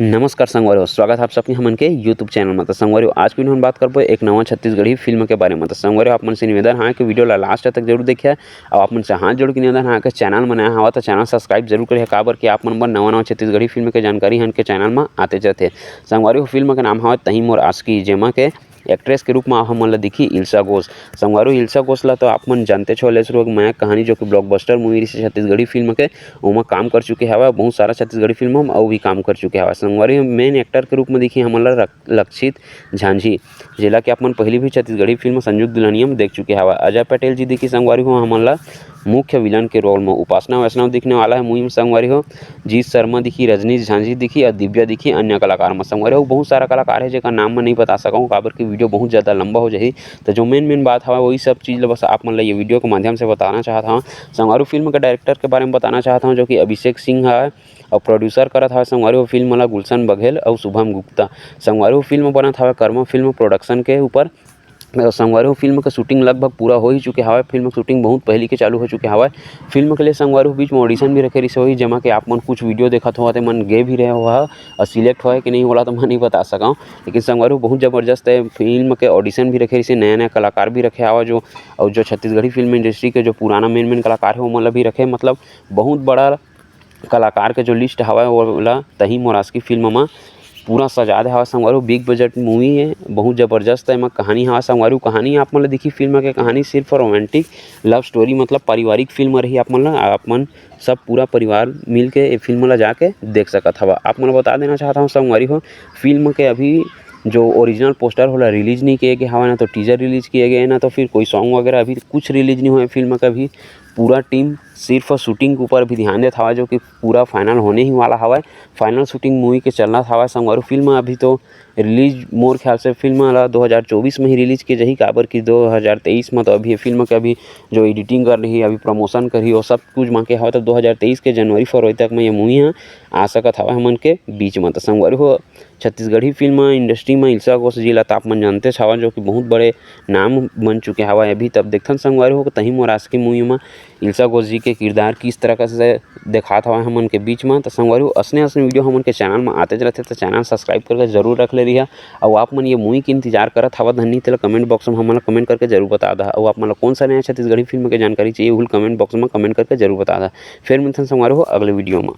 नमस्कार संगवारी, स्वागत है आप सबके हमन के यूट्यूब चैनल में। तो संगवारी आज की वीडियो में बात करबो एक नवा छत्तीसगढ़ी फिल्म के बारे में। तो संगवारी आप मन से निवेदन है कि वीडियो ला लास्ट तक जरूर देखिए और आप मन से हाथ जोड़ के निवेदन है कि चैनल में नया हवा तो चैनल सब्सक्राइब जरूर करिए, काबर कि आप मन बर नवा छत्तीसगढ़ी फिल्म के जानकारी हन के चैनल में आते जाते। संगवारी फिल्म के नाम है तही मोर आशिकी, जेमा के एक्ट्रेस के रूप में हमन ला दिखी इल्सा घोष। संगवारी इल्सा घोष ला तो आप मन जानते छो ले शुरू मैं कहानी जो कि ब्लॉकबस्टर मूवी से छत्तीसगढ़ी फिल्म के ओमा काम कर चुके हवा, बहुत सारा छत्तीसगढ़ी फिल्मों में भी काम कर चुके हवा। संगवारी मेन एक्टर के रूप में दिखी हमन ला लक्षित झांझी, जेला कि आप मन पहली भी छत्तीसगढ़ी फिल्म संयुक्त दुल्हनिया में देख चुके हवा। अजय पटेल जी दिखी संगवारी हो हमन ला मुख्य विलन के रोल में। उपासना वैष्णव दिखने वाला है मूवी में संगवारी हो। जीत शर्मा दिखी, रजनीश झांझी दिखी और दिव्या दिखी अन्य कलाकार में। संगवारी हो बहुत सारा कलाकार है जेका नाम मैं नहीं बता सकूँ, काबर की वीडियो बहुत ज़्यादा लंबा हो जाही। तो जो मेन बात हवा वही सब चीज़ बस आप मन ला ये वीडियो के माध्यम से बताना चाहता हूँ। संगवारी फिल्म के डायरेक्टर के बारे में बताना चाहता हूँ जो कि अभिषेक सिंह है और प्रोड्यूसर करत हवे संगवारी फिल्म ला गुलशन बघेल और शुभम गुप्ता। संगवारी फिल्म बनत हवे कर्मा फिल्म प्रोडक्शन के ऊपर। संगवारी फिल्म का शूटिंग लगभग पूरा हो ही चुके हवा। फिल्म शूटिंग बहुत पहले के चालू हो चुके हवा। फिल्म के लिए संगवारी बीच में ऑडिशन भी रखे रही, जमा के आप मन कुछ वीडियो देखत हो तो मन गे भी रहे हो और सिलेक्ट हो कि नहीं होला तो मैं नहीं बता सका, लेकिन संगवारी बहुत ज़बरदस्त है। फिल्म के ऑडिशन भी रखे रही, नया कलाकार भी रखे हवा जो और जो छत्तीसगढ़ी फिल्म इंडस्ट्री के जो पुराना मेन कलाकार है वो मतलब भी रखे, मतलब बहुत बड़ा कलाकार के जो लिस्ट हवा वो तही मोर आशिकी फिल्म में पूरा सजा दे हवा। संगवारी बिग बजट मूवी है, बहुत ज़बरदस्त है। एमा कहानी हवा संगवारी कहानी आप मन ला दिखी फिल्म के कहानी सिर्फ रोमांटिक लव स्टोरी, मतलब पारिवारिक फिल्म रही। आप मन सब पूरा परिवार मिल के ये फिल्म ला जाके देख सकत हवा। आप मन बता देना चाहता हूँ संगवारी हो फिल्म के अभी जो ओरिजिनल पोस्टर होला रिलीज़ नहीं किए गए हवा, ना तो टीजर रिलीज़ किए गए, ना तो फिर कोई सॉन्ग वगैरह अभी कुछ रिलीज़ नहीं हुआ है फिल्म का। भी पूरा टीम सिर्फ शूटिंग के ऊपर भी ध्यान देता हवा, जो कि पूरा फाइनल होने ही वाला हवा। फाइनल शूटिंग मूवी के चलना हवा। संगवारी फिल्म अभी तो रिलीज मोर ख्याल से फिल्म ला 2024 में ही रिलीज़ की जाही, काबर की 2023 में तो अभी फिल्म के अभी जो एडिटिंग कर रही, अभी प्रमोशन कर रही, वो सब कुछ मांगे हवा। तो 2023 के जनवरी फरवरी तक में ये मूवी है आ सकत हवा हमन के बीच में। तो संगवारी हो छत्तीसगढ़ी फिल्म इंडस्ट्री में इल्सा घोष जी ला आप मन जानते हवा, जो कि बहुत बड़े नाम बन चुके हवा। अभी तब देखथन संगवारी हो तही मोर आशिकी मूवी में इल्सा घोष जी के किरदार किस तरह से दिखात हवा हमन के बीच में। तो संगवारी हो असने वीडियो हमन के चैनल में आते रहते, तो चैनल सब्सक्राइब करके जरूर रख ले रही है। और आप मन ये मूवी के इंतजार करत हवा धन्य तेला कमेंट बॉक्स में हमन कमेंट करके जरूर बता दा। और आप मन कौन सा नया छत्तीसगढ़ी फिल्म के जानकारी चाहिए वो कमेंट बॉक्स में कमेंट करके जरूर बता दा। फिर मिलते हैं संगवारी हो अगले वीडियो में।